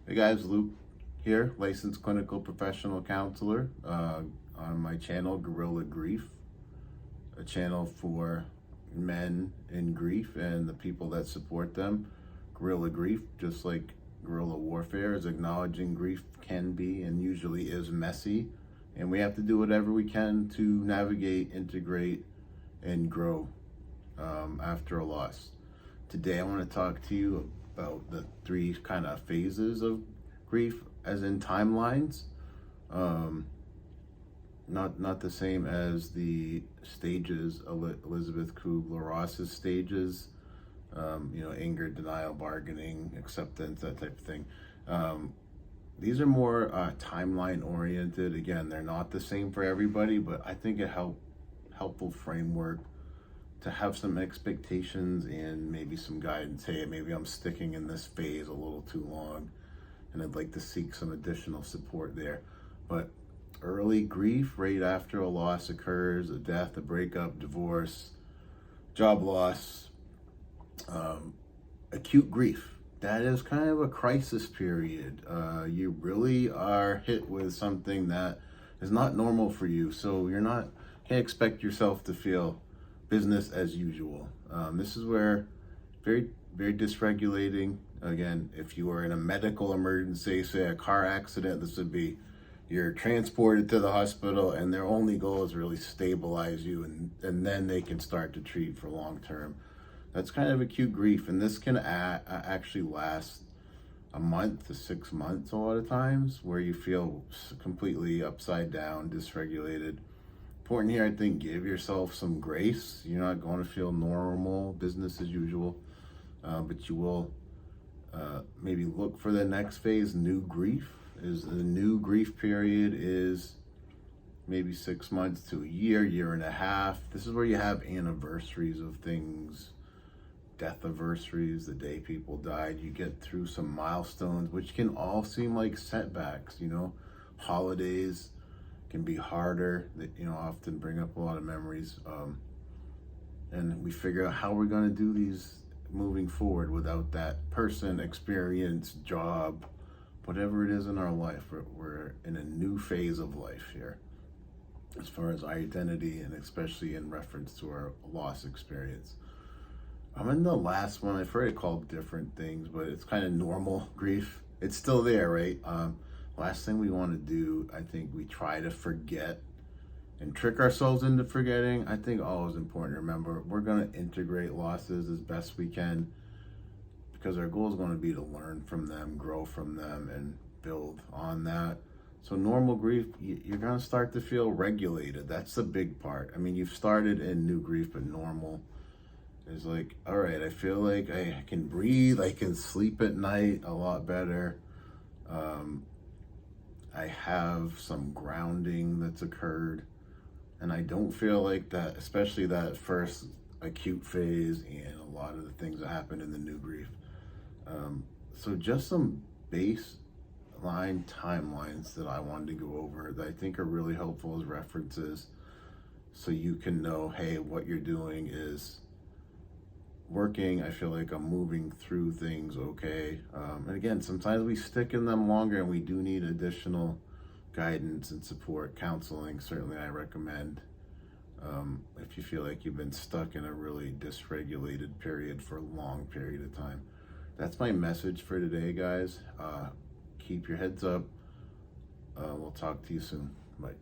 Hey guys, Luke here, licensed clinical professional counselor on my channel, Gorilla Grief, a channel for men in grief and the people that support them. Gorilla Grief, just like guerrilla warfare, is acknowledging grief can be and usually is messy, and we have to do whatever we can to navigate, integrate, and grow after a loss. Today I want to talk to you about the three kind of phases of grief, as in timelines. Not the same as the stages, Elizabeth Kubler-Ross's stages, anger, denial, bargaining, acceptance, that type of thing. These are more timeline oriented. Again, they're not the same for everybody, but I think a helpful framework to have some expectations and maybe some guidance. Hey, maybe I'm sticking in this phase a little too long and I'd like to seek some additional support there. But early grief, right after a loss occurs, a death, a breakup, divorce, job loss, acute grief, that is kind of a crisis period. You really are hit with something that is not normal for you. So can't expect yourself to feel business as usual. This is where very, very dysregulating. Again, if you are in a medical emergency, say a car accident, this would be you're transported to the hospital and their only goal is really stabilize you, and then they can start to treat for long term. That's kind of acute grief, and this can actually last a month to 6 months a lot of times, where you feel completely upside down, dysregulated. Important here, I think, give yourself some grace. You're not going to feel normal, business as usual, but you will maybe look for the next phase. New grief is the new grief period is maybe 6 months to a year and a half. This is where you have anniversaries of things, death anniversaries, the day people died. You get through some milestones, which can all seem like setbacks. Holidays can be harder, that often bring up a lot of memories, and we figure out how we're going to do these moving forward without that person, experience, job, whatever it is in our life. We're in a new phase of life here as far as our identity, and especially in reference to our loss experience. I'm in the last one. I've heard it called different things, but it's kind of normal grief. It's still there, right? Last thing we want to do, I think we try to forget and trick ourselves into forgetting. I think always important to remember we're going to integrate losses as best we can, because our goal is going to be to learn from them, grow from them, and build on that. So normal grief, you're going to start to feel regulated. That's the big part. I mean, you've started in new grief, but normal is like, all right, I feel like I can breathe, I can sleep at night a lot better. I have some grounding that's occurred, and I don't feel like that, especially that first acute phase and a lot of the things that happen in the new grief. So just some baseline timelines that I wanted to go over that I think are really helpful as references, so you can know, hey, what you're doing is working. I feel like I'm moving through things okay. And again, sometimes we stick in them longer and we do need additional guidance and support. Counseling, certainly I recommend, if you feel like you've been stuck in a really dysregulated period for a long period of time. That's my message for today, guys. Keep your heads up. We'll talk to you soon. Bye.